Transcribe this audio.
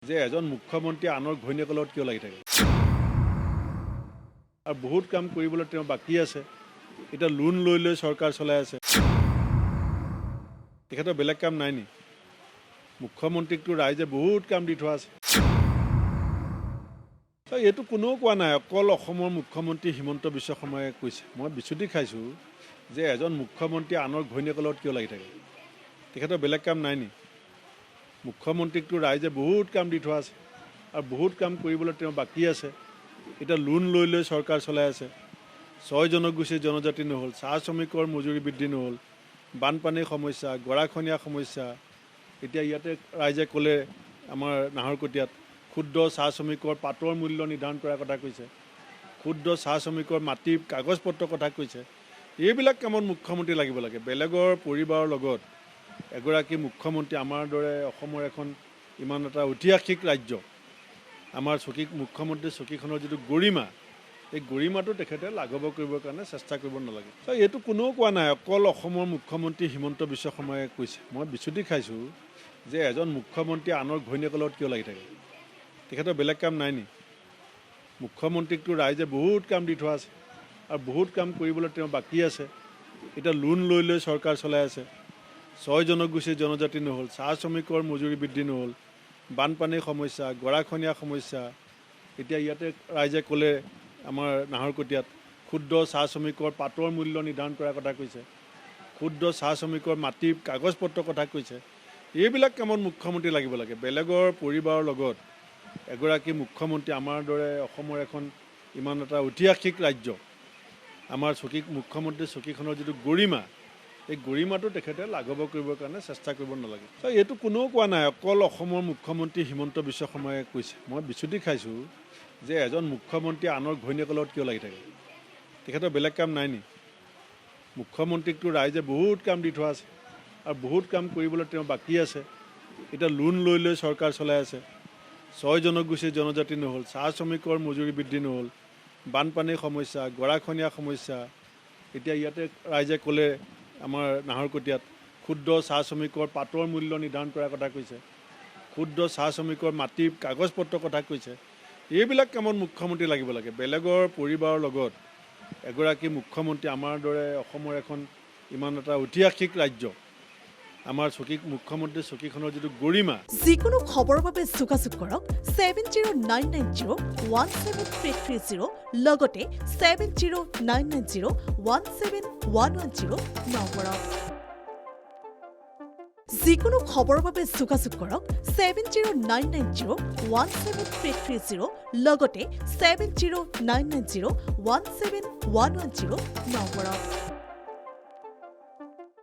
যে এজন মুখ্যমন্ত্ৰী আনৰ ঘৈণীয়েকৰ লগত কিয় লাগি থাকে আৰু বহুত কাম কৰিবলৈ তেওঁ বাকী আছে এতিয়া লোন লৈ লৈ চৰকাৰ চলাই আছে তেখেতৰ বেলেগ কাম নাই নি মুখ্যমন্ত্ৰীকটো ৰাইজে বহুত কাম দি থোৱা আছে এইটো কোনেও কোৱা নাই অকল অসমৰ মুখ্যমন্ত্ৰী হিমন্ত বিশ্ব শৰ্মাই কৈছে মই বিচুতি খাইছোঁ যে এজন মুখ্যমন্ত্ৰী আনৰ ঘৈণীয়েকৰ লগত কিয় লাগি থাকে তেখেতৰ বেলেগ কাম নাই নি মুখ্যমন্ত্ৰীকটো ৰাইজে বহুত কাম দি থোৱা আছে আৰু বহুত কাম কৰিবলৈ তেওঁ বাকী আছে এতিয়া লোন লৈ লৈ চৰকাৰ চলাই আছে 6 জনগোষ্ঠীৰ জনজাতি নহ'ল চাহ শ্ৰমিকৰ মজুৰি বৃদ্ধি নহ'ল বানপানীৰ সমস্যা গৰাখহনীয়া সমস্যা এতিয়া ইয়াতে ৰাইজে ক'লে আমাৰ নাহৰকটীয়াত ক্ষুদ্ৰ চাহ শ্ৰমিকৰ পাতৰ মূল্য নিৰ্ধাৰণ কৰাৰ কথা কৈছে ক্ষুদ্ৰ চাহ শ্ৰমিকৰ মাটিৰ কাগজ পত্ৰৰ কথা কৈছে এইবিলাক কামত মুখ্যমন্ত্ৰী লাগিব লাগে বেলেগৰ পৰিবাৰৰ লগত এগৰাকী মুখ্যমন্ত্ৰী আমাৰ দৰে অসমৰ এখন ইমান এটা ঐতিহাসিক ৰাজ্য আমাৰ মুখ্যমন্ত্ৰী চকীখনৰ যিটো গৰিমা এই গৰিমাটো তেখেতে লাঘৱ কৰিবৰ কাৰণে চেষ্টা কৰিব নালাগে এইটো কোনেও কোৱা নাই অকল অসমৰ মুখ্যমন্ত্ৰী হিমন্ত বিশ্ব শৰ্মাই কৈছে মই বিচুতি খাইছোঁ যে এজন মুখ্যমন্ত্ৰী আনৰ ঘৈণীয়েকৰ লগত কিয় লাগি থাকে তেখেতৰ বেলেগ কাম নাই নি মুখ্যমন্ত্ৰীকটো ৰাইজে বহুত কাম দি থোৱা আছে আৰু বহুত কাম কৰিবলৈ তেওঁ বাকী আছে এতিয়া লোন লৈ লৈ চৰকাৰ চলাই আছে 6 জনগোষ্ঠীৰ জনজাতি নহ'ল চাহ শ্ৰমিকৰ মজুৰি বৃদ্ধি নহ'ল বানপানীৰ সমস্যা গৰাখহনীয়া সমস্যা এতিয়া ইয়াতে ৰাইজে ক'লে আমাৰ নাহৰকটীয়াত ক্ষুদ্ৰ চাহ শ্ৰমিকৰ পাতৰ মূল্য নিৰ্ধাৰণ কৰাৰ কথা কৈছে ক্ষুদ্ৰ চাহ শ্ৰমিকৰ মাটিৰ কাগজ পত্ৰৰ কথা কৈছে এইবিলাক কামত মুখ্যমন্ত্ৰী লাগিব লাগে বেলেগৰ পৰিবাৰৰ লগত এগৰাকী মুখ্যমন্ত্ৰী আমাৰ দৰে অসমৰ এখন ইমান এটা ঐতিহাসিক ৰাজ্য আমাৰ মুখ্যমন্ত্ৰী চকীখনৰ যিটো গৰিমা এই গৰিমাটো তেখেতে লাঘৱ কৰিবৰ কাৰণে চেষ্টা কৰিব নালাগে এইটো কোনেও কোৱা নাই অকল অসমৰ মুখ্যমন্ত্ৰী হিমন্ত বিশ্ব শৰ্মাই কৈছে মই বিচুতি খাইছোঁ যে এজন মুখ্যমন্ত্ৰী আনৰ ঘৈণীয়েকৰ লগত কিয় লাগি থাকে তেখেতৰ বেলেগ কাম নাই নি মুখ্যমন্ত্ৰীকটো ৰাইজে বহুত কাম দি থোৱা আছে আৰু বহুত কাম কৰিবলৈ তেওঁ বাকী আছে এতিয়া লোন লৈ লৈ চৰকাৰ চলাই আছে 6 জনগোষ্ঠীৰ জনজাতি নহ'ল চাহ শ্ৰমিকৰ মজুৰি বৃদ্ধি নহ'ল বানপানীৰ সমস্যা গৰাখহনীয়া সমস্যা এতিয়া ইয়াতে ৰাইজে ক'লে আমাৰ নাহৰকটীয়াত ক্ষুদ্ৰ চাহ শ্ৰমিকৰ পাতৰ মূল্য নিৰ্ধাৰণ কৰাৰ কথা কৈছে ক্ষুদ্ৰ চাহ শ্ৰমিকৰ মাটিৰ কাগজ পত্ৰৰ কথা কৈছে এইবিলাক কামত মুখ্যমন্ত্ৰী লাগিব লাগে বেলেগৰ পৰিবাৰৰ লগত এগৰাকী মুখ্যমন্ত্ৰী আমাৰ দৰে অসমৰ এখন ইমান এটা ঐতিহাসিক ৰাজ্য আমাৰ মুখ্যমন্ত্ৰী চকীখনৰ যিটো গৰিমা যিকোনো খবৰৰ বাবে যোগাযোগ কৰক 7099017330 লগতে 7099017110 নম্বৰত যিকোনো খবৰৰ বাবে যোগাযোগ কৰক 7099017330 লগতে 7099017110 নম্বৰত